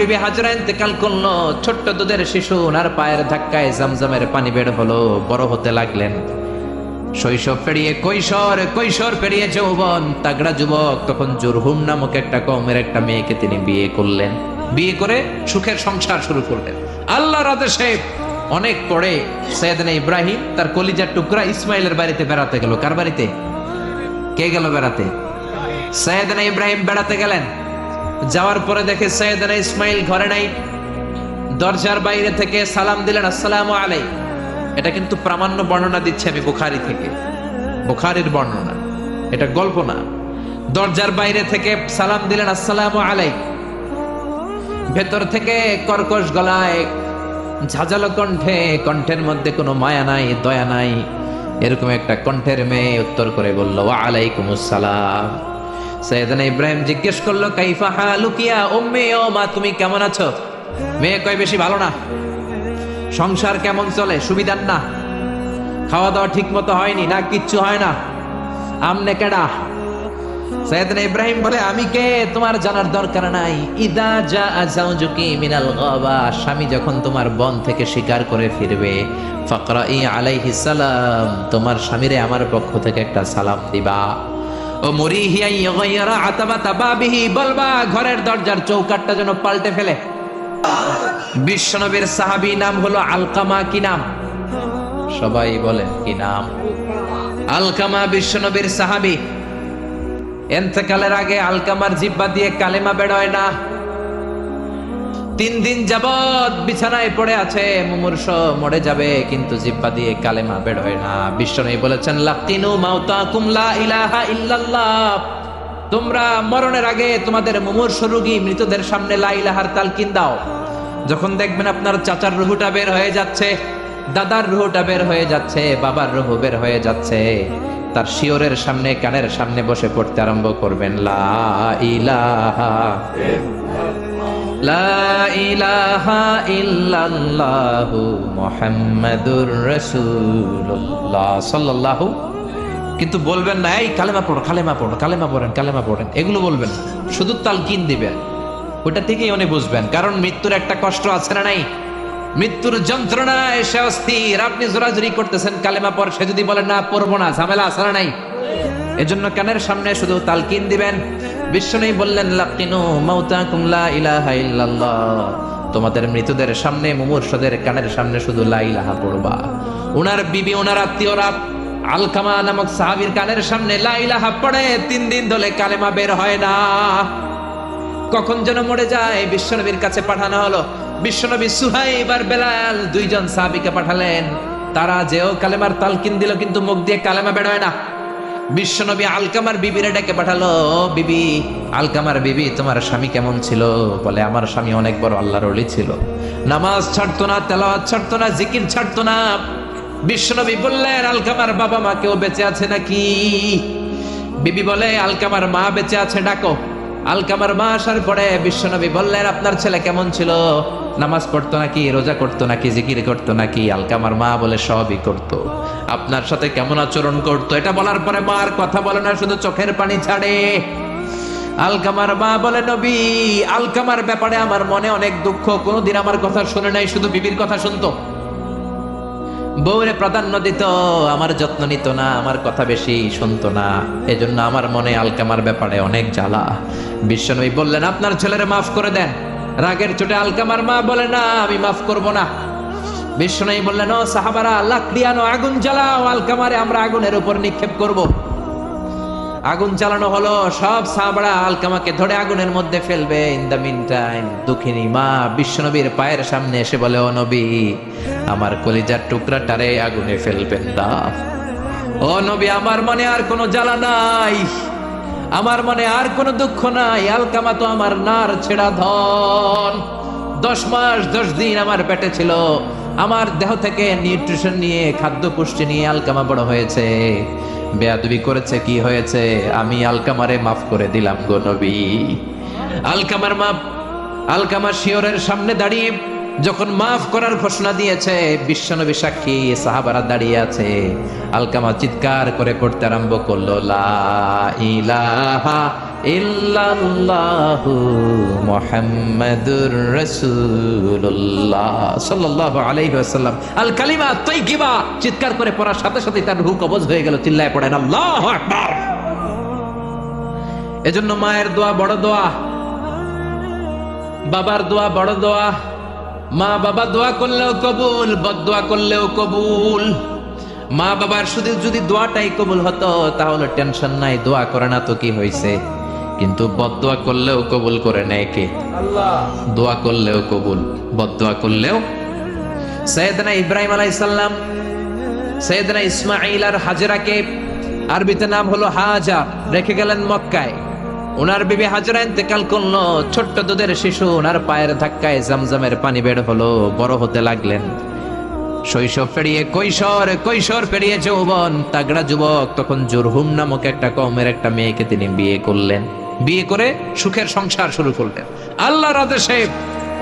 বিবি হাজরা ইন্তেকাল করলো, ছোট্ট দুধের শিশু ওনার পায়ের ধাক্কায় জামজামের পানি বের হলো, বড় হতে লাগলেন। শৈশব পেরিয়ে কৈশোর, কৈশোর পেরিয়ে যৌবন, তাগড়া যুবক। তখন জুরহুম নামক একটা কওমের একটা মেয়েকে তিনি বিয়ে করলেন। বিয়ে করে সুখের সংসার শুরু করলেন আল্লাহর আদেশে। অনেক পরে সৈয়দনা ইব্রাহিম তার কলিজার টুকরা ইসমাইলের বাড়িতে বেড়াতে গেল। কার বাড়িতে? কে গেল বেড়াতে? সৈয়দনা ইব্রাহিম বেড়াতে গেলেন। যাওয়ার পরে দেখে সৈয়দনা ইসমাইল ঘরে নাই। দরজার বাইরে থেকে সালাম দিলেন, আসসালামু আলাইকুম। এটা কিন্তু প্রামাণ্য বর্ণনা দিচ্ছে আমি বুখারী থেকে, বুখারীর বর্ণনা, এটা গল্প না। দরজার বাইরে থেকে সালাম দিলেন, আসসালামু আলাইকুম। ভেতর থেকে কর্কশ গলায়, ঝাঁঝালো কণ্ঠে, কণ্ঠের মধ্যে কোনো মায়া নাই, দয়া নাই, এরকম একটা কণ্ঠের মেয়ে উত্তর করে বলল, ওয়া আলাইকুমুস সালাম। সৈয়দনা ইব্রাহিম জিজ্ঞেস করলো, কাইফা হালুকি ইয়া উম্মি, ও মা তুমি কেমন আছো? মেয়ে কয়, বেশি ভালো না। সংসার কেমন চলে? সুবিধার না। খাওয়া দাওয়া ঠিক মতো হয়নি না, কিচ্ছু হয় না। আমনে কেডা? সৈয়দনা ইব্রাহিম বলে, আমি কে তোমার জানার দরকার নাই। ইদা জাআ যাওজুকি মিনাল গাবা, স্বামী যখন তোমার বন থেকে শিকার করে ফিরবে, ফাকরাই আলাইহিস সালাম, তোমার স্বামীরে আমার পক্ষ থেকে একটা সালাম দিবা। ও মুরিহি আন ইয়াগায়্যিরা আতাবাতা বাবিহি, বলবা ঘরের দরজার চৌকাঠটা যেন পাল্টে ফেলে। বিশ্বনবীর সাহাবী নাম হলো আলকামা। কি নাম? সবাই বলেন কি নাম? আলকামা বিশ্বনবীর সাহাবী। ইন্তেকালের আগে আলকামার জিহ্বা দিয়ে কালেমা বের হয় না। 3 দিন যাবত বিছানায় পড়ে আছে, মুমূর্ষ, মরে যাবে, কিন্তু জিহ্বা দিয়ে কালেমা বের হয় না। বিশ্বনবী বলেছেন, লাকিনু মাউতাকুম লা ইলাহা ইল্লাল্লাহ, তোমরা মরণের আগে তোমাদের মুমূর্ষ রোগী মৃতদের সামনে লা ইলাহার তালকিন দাও। যখন দেখবেন আপনার চাচার রুহুটা বের হয়ে যাচ্ছে, দাদার রুহুটা বের হয়ে যাচ্ছে, বাবার রুহু বের হয়ে যাচ্ছে, তার শিওরের সামনে, কানের সামনে বসে পড়তে আরম্ভ করবেন, লা ইলাহা লা ইলাহা ইল্লাল্লাহু মুহাম্মাদুর রাসূলুল্লাহ সাল্লাল্লাহু। কিন্তু বলবেন না, এই কালেমা পড়ো, কালেমা পড়ো, কালেমা পড়েন, কালেমা পড়েন, এগুলো বলবেন না। শুধু তালকিন দিবেন। ওটা থেকেই উনি বুঝবেন, কারণ মৃত্যুর একটা কষ্ট আছে না নাই? মৃত্যুর যন্ত্রণায় সে অস্থির। আপনি জোরাজুরি করতেছেন কালেমা পড়, সে যদি বলে না পড়বো না, ঝামেলা আছে না নাই? এজন্য কানের সামনে শুধু তালকিন দিবেন। বিশ্বনবী বললেন, লাকিনু মাউতাকুম লা ইলাহা ইল্লাল্লাহ, তোমাদের মৃতদের সামনে, মুমূর্ষদের কানের সামনে শুধু লা ইলাহা পড়বা। ওনার বিবি, ওনার আত্মীয়রা আলকামা নামক সাহাবীর কানের সামনে লা ইলাহা পড়ে, 3 দিন ধরে কালেমা বের হয় না। কখন যেন মরে যায়, বিশ্বনবীর কাছে পাঠানো হলো। বিশ্বনবী সুহাইব আর বেলাল 2 জন সাহাবীকে পাঠালেন। তারা যেও কালেমার তালকিন দিল, কিন্তু মুখ দিয়ে কালেমা বের হয় না। বিশ্বনবী আলকামার বিবিরে ডেকে পাঠালো, বিবি, আলকামার বিবি, তোমার স্বামী কেমন ছিল? বলে, আমার স্বামী অনেক বড় আল্লাহর ওলি ছিল, নামাজ ছাড়তো না, তেলাওয়াত ছাড়তো না, জিকির ছাড়তো না। বিশ্বনবী বললেন, আলকামার বাবা মা কেউ বেঁচে আছে নাকি? বিবি বলে, আলকামার মা বেঁচে আছে, ডাকো। আলকামার মা আসার পরে বিশ্বনবী বললেন, আপনার ছেলে কেমন ছিল? নামাজ পড়তো নাকি, রোজা করতো নাকি, জিকির করতো নাকি? আলকামার মা বলে, সবই করতো। আপনার সাথে কেমন আচরণ করতো? এটা বলার পরে মা আর কথা বলে না, শুধু চোখের পানি ছাড়ে। আলকামার মা বলে, নবী, আলকামার ব্যাপারে আমার মনে অনেক দুঃখ, কোনোদিন আমার কথা শুনে নাই, শুধু বিবির কথা শুনতো, বউরে প্রাধান্য দিত, আমার যত্ন নিত না, আমার কথা বেশি শুনতো না, এজন্য আমার মনে আলকামার ব্যাপারে অনেক জ্বালা। বিশ্বনবী বললেন, আপনার ছেলেরে মাফ করে দেন। রাগের চোটে আলকামার মা বলে, না, আমি মাফ করব না। বিশ্বনবী বললেন, ও সাহাবারা, লাকড়ি আনো, আগুন জ্বালাও, আলকামারে আমরা আগুনের উপর নিক্ষেপ করব। আগুন জ্বালানো হলো, সব সাহাবারা আলকামাকে ধরে আগুনের মধ্যে ফেলবে। ইন দ্য মিন টাইম দুঃখিনী মা বিশ্বনবীর পায়ের সামনে এসে বলে, ও নবী, আমার কলিজার টুকরাটারে আগুনে ফেলবেন না। ও নবী, আমার মনে আর কোনো জ্বালা নাই, আমার মনে আর কোনো দুঃখ নাই। আলকামা তো আমার নার ছেড়া ধন। 10 মাস 10 দিন আমার পেটে ছিল, আমার দেহ থেকে নিউট্রিশন নিয়ে, খাদ্য পুষ্টি নিয়ে আলকামা বড় হয়েছে। বেয়াদবি করেছে, কি হয়েছে? আমি আলকামারে মাফ করে দিলাম গো নবী। আলকামার মা, আলকামা শিওরের সামনে দাঁড়িয়ে যখন মাফ করার ঘোষণা দিয়েছে, বিশ্বনবী সাক্ষী, সাহাবারা দাঁড়িয়ে আছে। আলকামা চিৎকার করে পড়তে আরম্ভ করলো, লা ইলাহা ইল্লাল্লাহু মুহাম্মাদুর রাসূলুল্লাহ সাল্লাল্লাহু আলাইহি ওয়াসাল্লাম। আল কালিমা তাইয়্যিবা চিৎকার করে পড়ার সাথে সাথে তার রূহ কবজ হয়ে গেল। চিল্লায় পড়েন আল্লাহু আকবার। এজন্য মায়ের দোয়া বড় দোয়া, বাবার দোয়া বড় দোয়া। মা বাবা দোয়া করলেও কবুল, বদদোয়া করলেও কবুল। মা বাবার শুধু যদি দোয়াটাই কবুল হতো তাহলে টেনশন নাই, দোয়া করে না তো কি হয়েছে। কিন্তু বদদোয়া করলেও কবুল করে নেয় কে? আল্লাহ। দোয়া করলেও কবুল, বদদোয়া করলেও। সাইয়েদনা ইব্রাহিম আলাইহিস সালাম সাইয়েদনা ইসমাঈল আর হাজরাকে, আরবিতে নাম হলো হাজার, রেখে গেলেন মক্কায়। ওনার বিবি হাজরা ইন্তেকাল করলো, ছোট্ট দুধের শিশু ওনার পায়ের ধাক্কায় জামজামের পানি বের হলো, বড় হতে লাগলেন। শৈশব পেরিয়ে কৈশোর, কৈশোর পেরিয়ে যৌবন, তাগড়া যুবক। তখন জুরহুম নামক একটা কওমের একটা মেয়েকে তিনি বিয়ে করলেন। বিয়ে করে সুখের সংসার শুরু করলেন আল্লাহর আদেশে।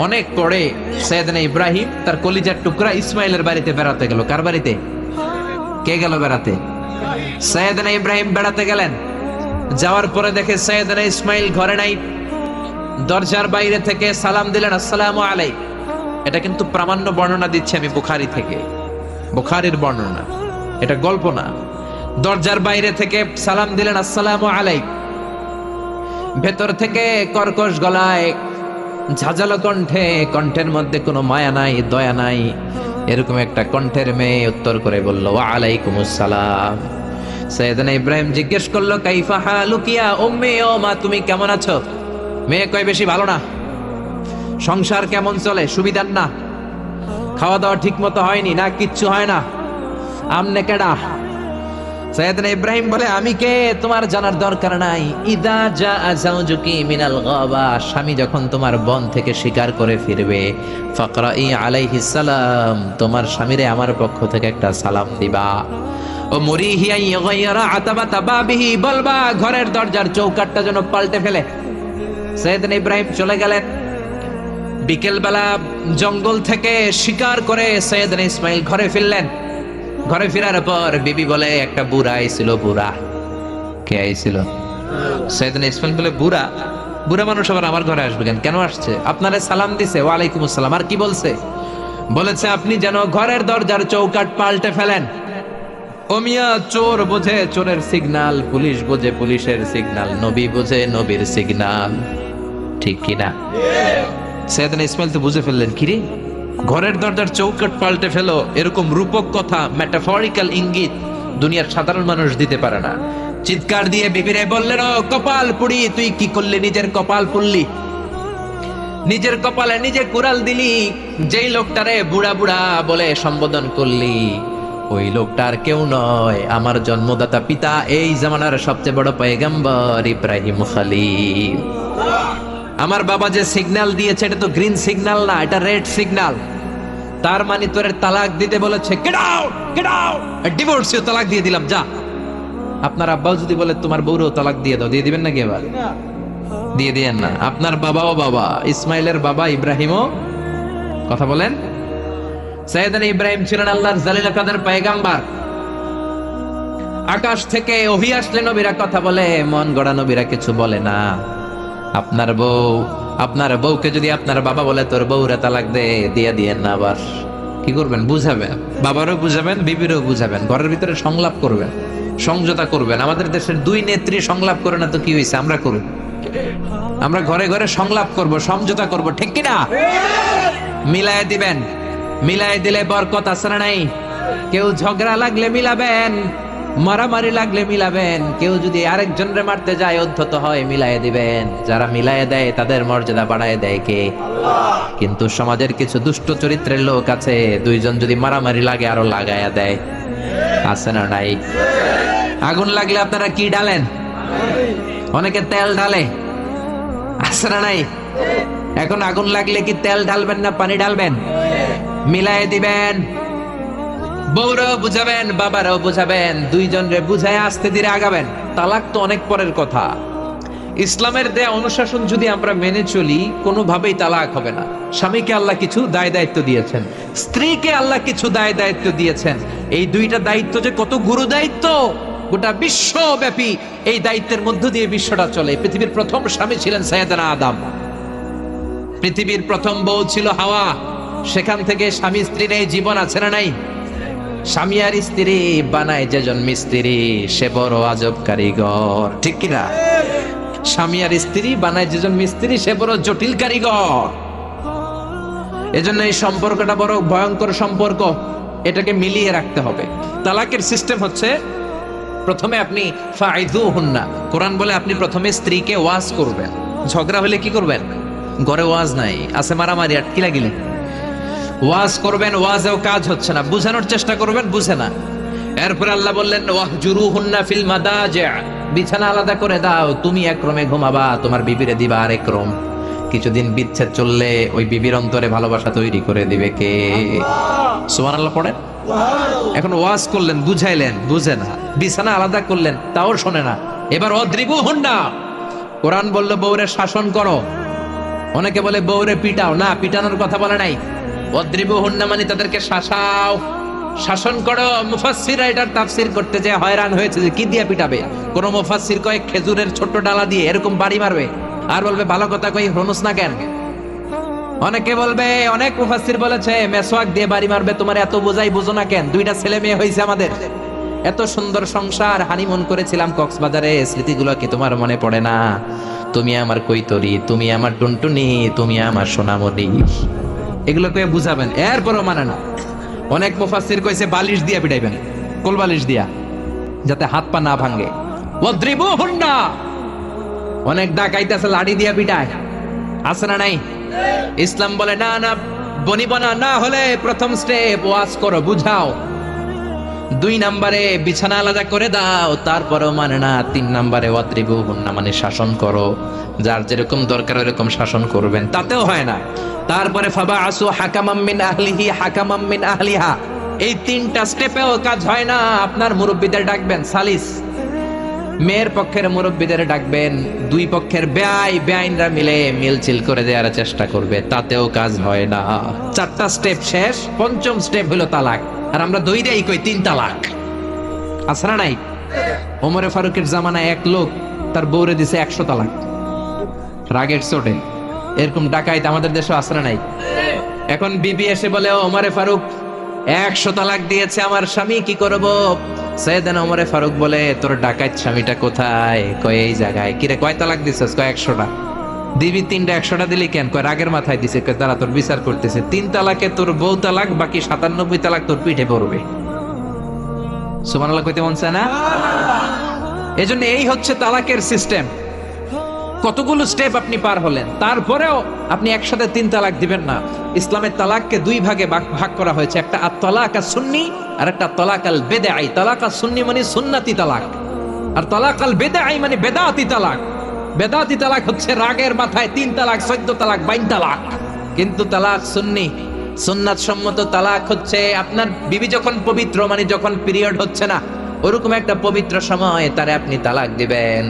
অনেক পরে সাইয়েদনা ইব্রাহিম তার কলিজার টুকরা ইসমাইলের বাড়িতে বেড়াতে গেল। কার বাড়িতে? কে গেল বেড়াতে? সাইয়েদনা ইব্রাহিম বেড়াতে গেলেন। যাওয়ার পরে দেখে সাইয়েদনা ইসমাইল ঘরে নাই। দরজার বাইরে থেকে সালাম দিলেন, আসসালামু আলাইকুম। এটা কিন্তু প্রামাণ্য বর্ণনা দিচ্ছি আমি বুখারী থেকে, বুখারীর বর্ণনা, এটা গল্প না। দরজার বাইরে থেকে সালাম দিলেন, আসসালামু আলাইকুম। ভেতর থেকে কর্কশ গলায়, ঝাঁঝালো কণ্ঠে, কণ্ঠের মধ্যে কোনো মায়া নাই, দয়া নাই, এরকম একটা কণ্ঠের মেয়ে উত্তর করে বলল, ওয়া আলাইকুমুস সালাম। সাইয়েদনা ইব্রাহিম জিজ্ঞেস করলো, কাইফা হালুকি ইয়া উম্মি, ও মা তুমি কেমন আছো? মেয়ে কয়, বেশি ভালো না। সংসার কেমন চলে? সুবিধার না, খাওয়া দাওয়া ঠিক মতো হয়নি না, কিচ্ছু হয় না। আমনে কেডা? সাইয়েদনা ইব্রাহিম বলে, আমি কে তোমার জানার দরকার নাই। ইদা জাআ যাওজুকি মিনাল গাবা, স্বামী যখন তোমার বন থেকে শিকার করে ফিরবে, ফাকরাই আলাইহিস সালাম, তোমার স্বামীরে আমার পক্ষ থেকে একটা সালাম দিবা। ও মুরিহি আন ইয়াগায়্যিরা আতাবাতা বাবিহি, বলবা ঘরের দরজার চৌকাঠটা যেন পাল্টে ফেলে। সাইয়েদনা ইব্রাহিম চলে গেলেন। বিকেল বেলা জঙ্গল থেকে শিকার করে সাইয়েদনা ইসমাইল ঘরে ফিরলেন। ঘরে ফেরার পর বিবি বলে, একটা বুড়া আইছিল। বুড়া কে আইছিল? সাইয়েদনা ইসমাইল বলে, বুড়া? বুড়া মানুষ আবার আমার ঘরে আসবে কেন? কেন আসছে? আপনারে সালাম দিছে। ওয়া আলাইকুমুস সালাম। আর কি বলছে? বলেছে আপনি যেন ঘরের দরজার চৌকাঠ পাল্টে ফেলেন। ও মিয়া, চোর বোঝে চোরের সিগন্যাল, পুলিশ বোঝে পুলিশের সিগন্যাল, নবী বোঝে নবীর সিগন্যাল, ঠিক কিনা? সাইয়েদনা ইসমাইল তো বুঝে ফেললেন, কিরে ঘরের দরজার চৌকাঠ পাল্টে ফেলো, এরকম রূপক কথা, মেটাফরিক্যাল ইঙ্গিত দুনিয়ার সাধারণ মানুষ দিতে পারে না। চিৎকার দিয়ে বিবিরে বললেন, ও কপাল পুড়ি, তুই কি করলি? নিজের কপাল পুড়লি, নিজের কপালে নিজে কুড়াল দিলি। যেই লোকটারে বুড়া বুড়া বলে সম্বোধন করলি, ওই লোকটার কেউ নয়, আমার জন্মদাতা পিতা, এই জামানার সবচেয়ে বড় পয়গম্বর ইব্রাহিম খলিল। আমার বাবা যে সিগন্যাল দিয়েছে এটা তো গ্রিন সিগন্যাল না, এটা রেড সিগন্যাল। তার মানে তোর তালাক দিতে বলেছে, গেট আউট, গেট আউট, ডিভোর্সিও তালাক দিয়ে দিলাম, যা। আপনার আব্বাও যদি বলে তোমার বউরও তালাক দিয়ে দাও, দিয়ে দিবেন নাকি? এবার দিয়ে দিয়েন না। আপনার বাবাও বাবা, ইসমাইলের বাবা ইব্রাহিমও, কথা বলেন। সাইয়েদনা ইব্রাহিম ছিলেন আল্লাহর জালিল কাদের পয়গম্বর। আকাশ থেকে ওহী আসলে নবীরা কথা বলে, মন গড়া নবীরা কিছু বলে না। আপনার বউ, আপনার বউকে যদি আপনার বাবা বলে তোর বউরে তালাক দে, দিয়ে দিয়েন না। আবার কি করবেন? বুঝাবেন, বাবারও বুঝাবেন, বিবিরও বুঝাবেন, ঘরের ভিতরে সংলাপ করবেন, সমঝোতা করবেন। আমাদের দেশের দুই নেত্রী সংলাপ করে না তো কি হয়েছে? আমরা করব, আমরা ঘরে ঘরে সংলাপ করব, সমঝোতা করব, ঠিক কিনা? মিলায় দিবেন, মিলায় দিলে বরকত আছে না নাই? কেউ ঝগড়া লাগলে মিলাবেন, মারামারি লাগলে মিলাবেন। কেউ যদি আরেকজনরে মারতে যায়, অধ্যত হয়, মিলায়ে দিবেন। যারা মিলায়ে দেয় তাদের মর্যাদা বাড়ায় দেয় কে? আল্লাহ। কিন্তু সমাজের কিছু দুষ্ট চরিত্রের লোক আছে, দুইজন যদি মারামারি লাগে আরো লাগায়া দেয়, আছে না নাই? আগুন লাগলে আপনারা কি ডালেন? অনেকে তেল ঢালে, আছে না নাই? এখন আগুন লাগলে কি তেল ঢালবেন না পানি ঢালবেন? মিলায়ে দিবেন। বউরাও বুঝাবেন, বাবারাও বুঝাবেন, দুইজনরে বুঝায় আস্তে ধীরে আগাবেন। তালাক তো অনেক পরের কথা। ইসলামের দেয়া অনুশাসন যদি আমরা মেনে চলি, কোনোভাবেই তালাক হবে না। স্বামীকে আল্লাহ কিছু দায় দায়িত্ব দিয়েছেন, স্ত্রীকে আল্লাহ কিছু দায় দায়িত্ব দিয়েছেন। এই দুইটা দায়িত্ব যে কত গুরু দায়িত্ব, গোটা বিশ্বব্যাপী এই দায়িত্বের মধ্য দিয়ে বিশ্বটা চলে। পৃথিবীর প্রথম স্বামী ছিলেন সাইয়েদনা আদম, পৃথিবীর প্রথম বউ ছিল হাওয়া। সেখান থেকে স্বামী স্ত্রীর এই জীবন আছে না নাই? স্বামী আর স্ত্রী বানায় যেজন মিস্ত্রি, সে বড় আজব কারিগর, ঠিক কিনা? স্বামী আর স্ত্রী বানায় যেজন মিস্ত্রি, সে বড় জটিল কারিগর। এজন্য এই সম্পর্কটা বড় ভয়ঙ্কর সম্পর্ক, এটাকে মিলিয়ে রাখতে হবে। তালাকের সিস্টেম হচ্ছে, প্রথমে আপনি ফাইযুহুন্না, কোরআন বলে আপনি প্রথমে স্ত্রীকে ওয়াজ করবেন। ঝগড়া হলে কি করবেন? ঘরে ওয়াজ নাই, আছে মারামারি, আটকি লাগিলে ওয়াজ করবেন, ওয়াজেও কাজ হচ্ছে না, বুঝানোর চেষ্টা করবেন, বুঝে না। এরপরে আল্লাহ বললেন ওয়াহজুরুহুন্না ফিল মাদাজি', বিছানা আলাদা করে দাও, তুমি এক রুমে ঘুমাবা, তোমার বিবিরে দিবা আরেক রুম। কিছুদিন বিচ্ছেদ চললে ওই বিবির অন্তরে ভালোবাসা তৈরি করে দিবে কে? সুবহানাল্লাহ পড়েন। এখন ওয়াজ করলেন, বুঝাইলেন, বুঝে না। বিছানা আলাদা করলেন, তাও শোনে না। এবার অদ্রিবুহুন্না, কোরআন বলল বউরে শাসন করো। অনেকে বলে বউরে পিটাও, না, পিটানোর কথা বলে নাই। অদ্রিবুহুন্না মানে তাদেরকে শাসাও, শাসন করো। মুফাসসিররা এটার তাফসীর করতে যে হয়রান হয়েছে যে কি দিয়ে পিটাবে। কোন মুফাসসির কয় খেজুরের ছোট ডালা দিয়ে এরকম বাড়ি মারবে, আর বলবে ভালো কথা কই হনুস না কেন। অনেকে বলবে, অনেক মুফাসসির বলেছে মেসওয়াক দিয়ে বাড়ি মারবে, তোমার এত বোঝাই বুঝো না কেন? দুইটা ছেলে মেয়ে হয়েছে আমাদের, এত সুন্দর সংসার, হানিমুন করেছিলাম কক্সবাজারে, স্মৃতিগুলো কি তোমার মনে পড়ে না? তুমি আমার কৈতরি, তুমি আমার টুনটুনি, তুমি আমার সোনামণি, এগুলো কয়ে বুঝাবেন, এরপরও মানে না। অনেক মুফাসসির কইছে বালিশ দিয়া পিটাইবেন, কোল বালিশ দিয়া, যাতে হাত পা না ভাঙে। ওয়াদ্রিবুহুন্না, অনেক ডাকাইতেছে লাঠি দিয়া পিটায়, আছে না নাই? ইসলাম বলে না না, বনিবনা না হলে প্রথম স্টেপ ওয়াজ করো, বুঝাও। 2 নম্বরে বিছানা আলাদা করে দাও, তারপরেও মানে না। 3 নম্বরে ওয়াদ্রিবুহুন্না মানে শাসন করো, যার যেরকম দরকার এরকম শাসন করবেন, তাতেও হয় না। তারপরে ফাবাআসু হাকামাম মিন আহলিহি হাকামাম মিন আহলিহা, এই 3টা স্টেপেও কাজ হয় না। আপনার মুরব্বিদের ডাকবেন, সালিস, মেয়ের পক্ষের মুরব্বিদের ডাকবেন, 2 পক্ষের বেআইনরা মিলে মিলছিল করে দেওয়ার চেষ্টা করবে, তাতেও কাজ হয় না। 4টা স্টেপ শেষ, 5ম স্টেপ হলো তালাক। আর আমরা দইরাই কই 3 তালাক, আছে না নাই? ওমরে ফারুকের জামানায় এক লোক তার বউরে দিছে 100 তালাক, রাগের চোটে। এরকম ডাকাইত আমাদের দেশে আছে না নাই? এখন বিবি এসে বলে, ওমরে ফারুক 100 তালাক দিয়েছে আমার স্বামী, কি করব? সাইয়েদনা ওমরে ফারুক বলে, তোর ডাকাইত স্বামীটা কোথায়? কয় এই জায়গায়। কিরে কয় তালাক দিছিস? কয় 100টা। দিবি 3টা, 100টা দিলি কেন? কয় রাগের মাথায় দিছে। কয় তারা তোর বিচার করতেছে, 3 তালাকে তোর বউ তালাক, বাকি 97 তালাক তোর পিঠে পড়বে। সুবহানাল্লাহ কইতে মন চায় না? এজন্য এই হচ্ছে তালাকের সিস্টেম। কতগুলো স্টেপ আপনি পার হলেন, তারপরেও আপনি একসাথে 3 তালাক দিবেন না। ইসলামের তালাককে 2 ভাগে ভাগ করা হয়েছে, একটা আত-তালাক আস-সুন্নি আর একটা তালাক আল বিদআই। তালাক আস-সুন্নি মানে সুন্নতি তালাক, আর তালাক আল বিদআই মানে বেদাতি তালাক। বেদাতি তালাক হচ্ছে রাগের মাথায় 3 তালাক, 14 তালাক, 22 তালাক। কিন্তু তালাক সুন্নি, সুন্নাত সম্মত তালাক হচ্ছে আপনার বিবি যখন পবিত্র, মানে যখন পিরিয়ড হচ্ছে না, ওরকম একটা পবিত্র সময় তারে আপনি তালাক দিবেন।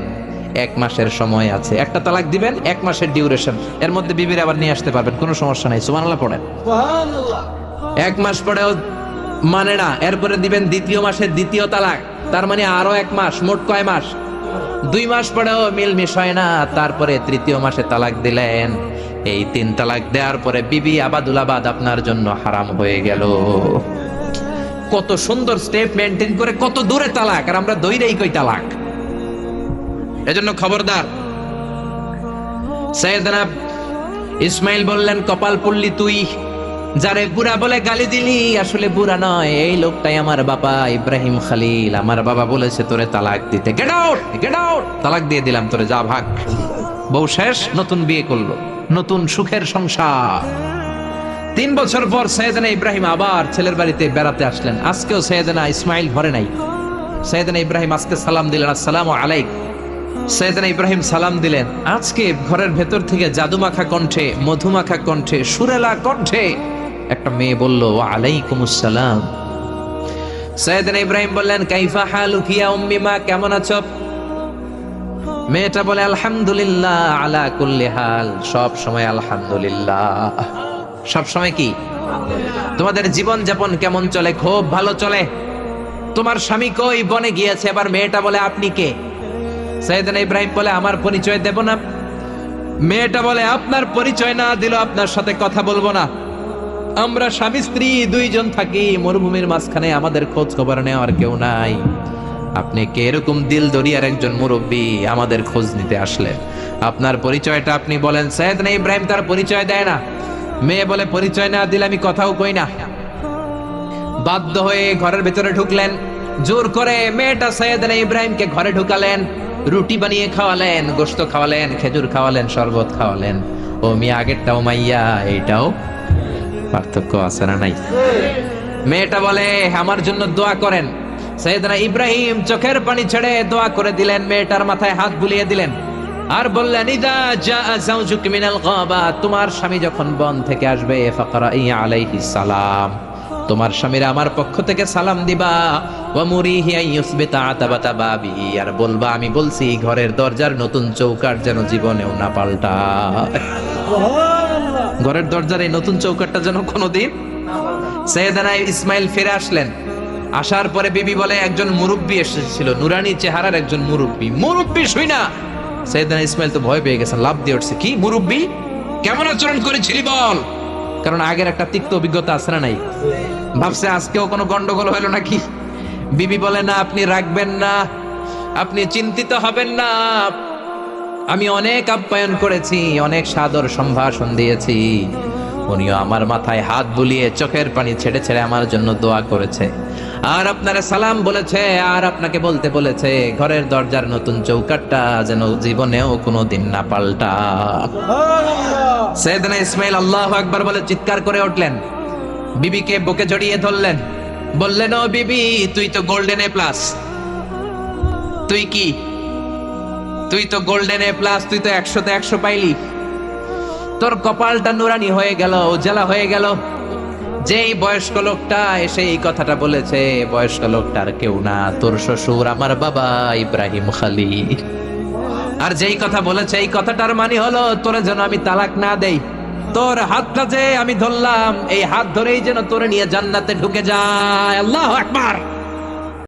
1 মাসের সময় আছে, একটা তালাক দিবেন, 1 মাসের ডিউরেশন, এর মধ্যে বিবির আবার নিয়ে আসতে পারবেন, কোনো সমস্যা নাই। সুবহানাল্লাহ পড়েন। 1 মাস পরেও মানে না, এরপরে দিবেন 2য় মাসের 2য় তালাক, তার মানে আরো 1 মাস, মোট কয় মাস? 2 মাস পরেও মিলমিশ হয় না, তারপরে 3য় মাসে তালাক দিলেন। এই 3 তালাক দেওয়ার পরে বিবি আবাদুল আবাদ আপনার জন্য হারাম হয়ে গেল। কত সুন্দর স্টেপ মেনটেন করে কত দূরে তালাক, আর আমরা দইরেই কই তালাক। এজন্য খবরদার। সাইয়েদনা ইসমাইল বললেন, কপাল পুল্লি তুই, যারে বুড়া বলে গালি দিলি আসলে বুড়া নয়, এই লোকটাই আমার বাবা ইব্রাহিম খলিল। আমার বাবা বলেছে তোরে তালাক দিতে, গেট আউট, গেট আউট, তালাক দিয়ে দিলাম তোরে, যা ভাগ। বউ শেষ, নতুন বিয়ে করলো, নতুন সুখের সংসার। 3 বছর পর সাইয়েদনা ইব্রাহিম আবার ছেলের বাড়িতে বেড়াতে আসলেন। আজকেও সাইয়েদনা ইসমাইল ঘরে নাই। সাইয়েদনা ইব্রাহিম আজকে সালাম দিলেন, আসসালামু আলাইকুম। সাইয়েদনা ইব্রাহিম সালাম দিলেন, আজকে ঘরের ভেতর থেকে জাদুমাখা কণ্ঠে, মধুমাখা কণ্ঠে, সুরেলা কণ্ঠে একটা মেয়ে বলল, ওয়া আলাইকুমুস সালাম। সাইয়েদনা ইব্রাহিম বললেন, কাইফা হালুকি ইয়া উম্মি, মা কেমন আছো? মেয়েটা বলে, আলহামদুলিল্লাহ আলা কুল্লি হাল, সব সময় আলহামদুলিল্লাহ। সব সময় কি? তোমাদের জীবন যাপন কেমন চলে? খুব ভালো চলে। তোমার স্বামী কই? বনে গিয়েছে। এবার মেয়েটা বলে আপনি কে? সাইয়েদনা ইব্রাহিম বলে আমার পরিচয় দেব না। মেয়েটা বলে আপনার পরিচয় না দিল আপনার সাথে কথা বলবো না। আমরা স্বামী স্ত্রী দুইজন থাকি মরুভূমির মাঝখানে, আমাদের খোঁজ খবর নেওয়ার কেউ নাই। আপনি কে এরকম দিল দরিয়ার একজন মুরব্বী আমাদের খোঁজ নিতে আসলেন? আপনার পরিচয়টা আপনি বলেন। সাইয়েদনা ইব্রাহিম তার পরিচয় দেয় না। মেয়ে বলে পরিচয় না দিলে আমি কথাও কই না। বাধ্য হয়ে ঘরের ভিতরে ঢুকলেন। জোর করে মেয়েটা সাইয়েদনা ইব্রাহিমকে ঘরে ঢুকালেন, রুটি বানিয়ে খাওয়ালেন, গোশত খাওয়ালেন, খেজুর খাওয়ালেন, শরবত খাওয়ালেন। ও মিয়া, আগেরটাও মাইয়া, এইটাও পার্থক্য আছে না নাই? মেয়েটা বলে আমার জন্য দোয়া করেন। সাইয়েদনা ইব্রাহিম চোখের পানি ছেড়ে দোয়া করে দিলেন, মেয়েটার মাথায় হাত বুলিয়ে দিলেন আর বললেন ইদা জা যাওজুক মিনাল গাবা, তোমার স্বামী যখন বন থেকে আসবে ফাকরাই আলাইহিস সালাম, তোমার স্বামীর আমার পক্ষ থেকে সালাম দিবা। ওয়া মুরিহি আইয়ুসবিতা আতাবাতা বাবি, আর বলবা আমি বলছি ঘরের দরজার নতুন চৌকাঠ যেন জীবনেও না পাল্টায়। ঘরের দরজার এই নতুন চৌকাঠটা যেন কোনোদিন। সাইয়েদনা ইসমাইল ফিরে আসলেন। আসার পরে বিবি বলে একজন মুরব্বী এসেছিল, নুরানি চেহারার একজন মুরব্বী শুই না। সাইয়েদনা ইসমাইল তো ভয় পেয়ে গেছেন, লাভ দিয়ে উঠছে। কি মুরব্বী? কেমন আচরণ করেছিলি বল? কারণ আগের একটা তিক্ত অভিজ্ঞতা আছে না নাই? ভাবছে আজকেও কোনো গন্ডগোল হলো নাকি। বিবি বলে না, আপনি রাখবেন না, আপনি চিন্তিত হবেন না। আমি অনেক আপ্যায়ন করেছি, অনেক সাদর সম্ভাষণ দিয়েছি। উনিও আমার মাথায় হাত বুলিয়ে চোখের পানি ছেড়ে ছেড়ে আমার জন্য দোয়া করেছে, আর আপনারা সালাম বলেছে, আর আপনাকে বলতে বলেছে ঘরের দরজার নতুন চৌকাঠটা যেন জীবনেও কোনোদিন না পাল্টা। সাইয়েদনা ইসমাইল আল্লাহু আকবার বলে চিৎকার করে উঠলেন, বিবিকে বুকে জড়িয়ে ধরলেন, বললেন ও বিবি, তুই তো গোল্ডেন এ প্লাস। তুই কি? তুই তো গোল্ডেন এ প্লাস, তুই তো 100-তে 100 পাইলি। তোর কপালটা নুরানি হয়ে গেল, উজালা হয়ে গেল। যেই বয়স্ক লোকটা এসে এই কথাটা বলেছে, বয়স্ক লোকটার কেউ না, তোর শ্বশুর আমার বাবা ইব্রাহিম খালিল। আর যেই কথা বলেছে এই কথাটার মানে হলো তোরে যেন আমি তালাক না দেই। তোর হাতটা যে আমি ধরলাম, এই হাত ধরেই যেন তোরে নিয়ে জান্নাতে ঢুকে যায়। আল্লাহু আকবার।